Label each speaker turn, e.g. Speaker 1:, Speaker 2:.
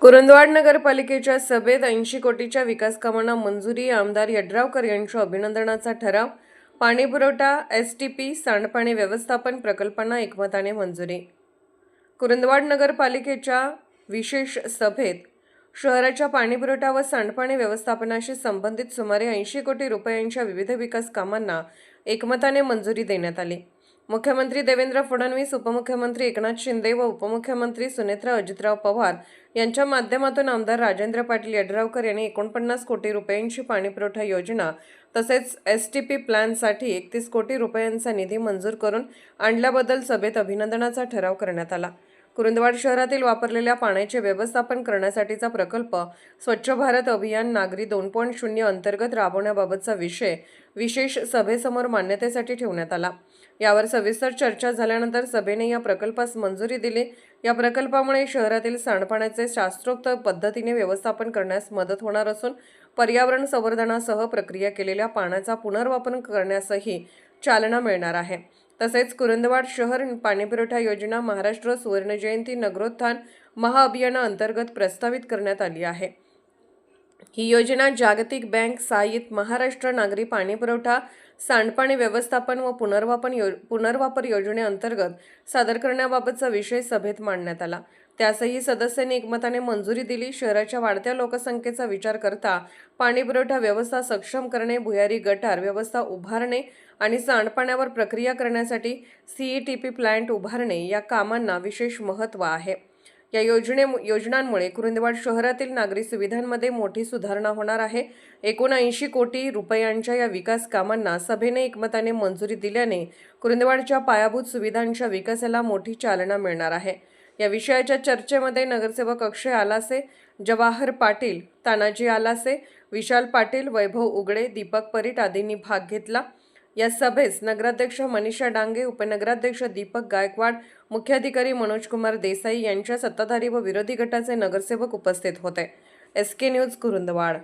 Speaker 1: कुरुंदवाड नगरपालिकेच्या सभेत 80 कोटीच्या विकास कामांना मंजुरी. आमदार यड्रावकर यांच्या अभिनंदनाचा ठराव. पाणीपुरवठा, एसटीपी, सांडपाणी व्यवस्थापन प्रकल्पांना एकमताने मंजुरी. कुरुंदवाड नगरपालिकेच्या विशेष सभेत शहराच्या पाणीपुरवठा व सांडपाणी व्यवस्थापनाशी संबंधित सुमारे 80 कोटी रुपयांच्या विविध विकास कामांना एकमताने मंजुरी देण्यात आली. मुख्यमंत्री देवेंद्र फडणवीस, उपमुख्यमंत्री एकनाथ शिंदे व उपमुख्यमंत्री सुनेत्रा अजितराव पवार यांच्या माध्यमातून आमदार राजेंद्र पाटील यड्रावकर यांनी 49 कोटी रुपयांची पाणीपुरवठा योजना तसेच एसटीपी प्लॅनसाठी 31 कोटी रुपयांचा निधी मंजूर करून आणल्याबद्दल सभेत अभिनंदनाचा ठराव करण्यात आला. कुरुंदवाड शहरातील वापरलेल्या पाण्याचे व्यवस्थापन करण्यासाठीचा प्रकल्प स्वच्छ भारत अभियान नागरी 2.0 अंतर्गत राबवण्याबाबतचा विषय विशेष सभेसमोर मान्यतेसाठी ठेवण्यात आला. यावर सविस्तर चर्चा झाल्यानंतर सभेने या प्रकल्पास मंजुरी दिली. या प्रकल्पामुळे शहरातील सांडपाण्याचे शास्त्रोक्त पद्धतीने व्यवस्थापन करण्यास मदत होणार असून पर्यावरण संवर्धनासह प्रक्रिया केलेल्या पाण्याचा पुनर्वापर करण्यासही चालना मिळणार आहे. तसेच कुरुंदवाड शहर पाणीपुरवठा योजना महाराष्ट्र सुवर्णजयंती नगरोत्थान महाअभियानाअंतर्गत प्रस्तावित करण्यात आली आहे. ही योजना जागतिक बँक सहाय्यित महाराष्ट्र नागरी पाणीपुरवठा, सांडपाणी व्यवस्थापन व पुनर्वापर योजनेअंतर्गत सादर करण्याबाबतचा विषय सभेत मांडण्यात आला. त्यासही सदस्यांनी एकमताने मंजुरी दिली. शहराच्या वाढत्या लोकसंख्येचा विचार करता पाणीपुरवठा व्यवस्था सक्षम करणे, भुयारी गटार व्यवस्था उभारणे आणि सांडपाण्यावर प्रक्रिया करण्यासाठी सीईटीपी प्लांट उभारणे या कामांना विशेष महत्त्व आहे. या योजनांमुळे कुरुंदवाड शहरातील नागरी सुविधांमध्ये मोठी सुधारणा होणार आहे. एकूण 80 कोटी रुपयांच्या या विकास कामांना सभेने एकमताने मंजुरी दिल्याने कुरुंदवाडच्या पायाभूत सुविधांच्या विकासाला मोठी चालना मिळणार आहे. या विषयाच्या चर्चेमध्ये नगरसेवक अक्षय आलासे, जवाहर पाटील, तानाजी आलासे, विशाल पाटील, वैभव उगडे, दीपक परीट आदींनी भाग घेतला. या सभेस नगराध्यक्ष मनीषा डांगे, उपनगराध्यक्ष दीपक गायकवाड, मुख्याधिकारी मनोज कुमार देसाई यांच्या सत्ताधारी व विरोधी गटाचे नगरसेवक उपस्थित होते. SK news Kurundwad.